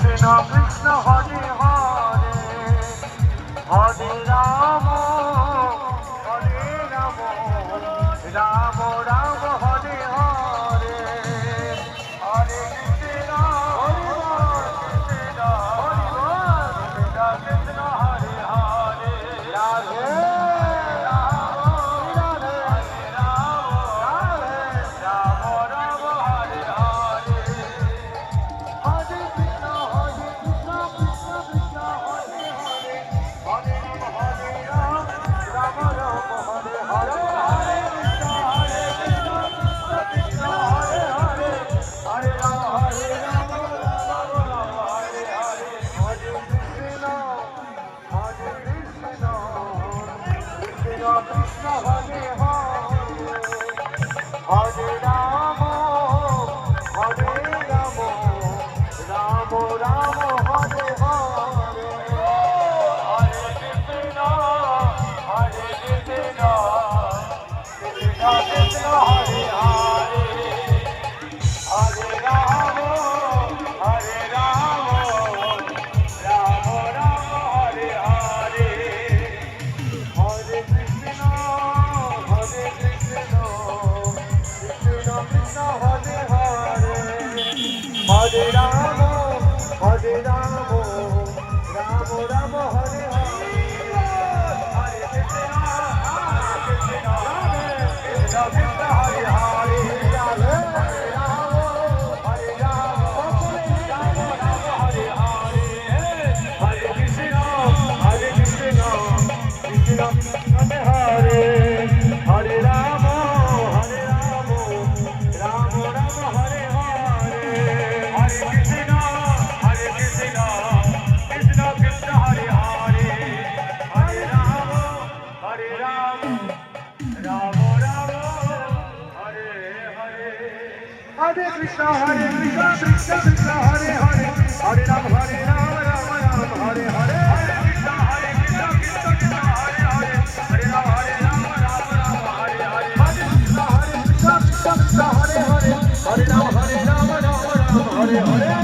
Krishna Krishna Hare Hare Hare Ram Ram Ram Hare Hare Hare Krishna Krishna Krishna Hare Hare Radhe Krishna Hare Hare Rama Rama Rama Hare Hare Hare Krishna Krishna Krishna Hare Hare Hare Rama Rama Rama Hare Hare Hare Krishna Krishna Krishna Hare Hare Hare Rama Rama Rama Hare Hare Hare Krishna Krishna Krishna Hare Hare Hare Rama Hare Krishna Krishna Hare Hare Rama Rama Rama Hare Hare Hare Krishna Krishna Krishna Hare Hare Hare Rama Rama Rama Hare Hare Hare Krishna Krishna Krishna Hare Hare Hare Rama Rama Rama Hare Hare Hare Krishna Krishna Krishna Hare Hare Hare Rama Rama Rama Hare Hare Hare Krishna Krishna Krishna Hare Hare Hare Rama Rama Rama Hare Hare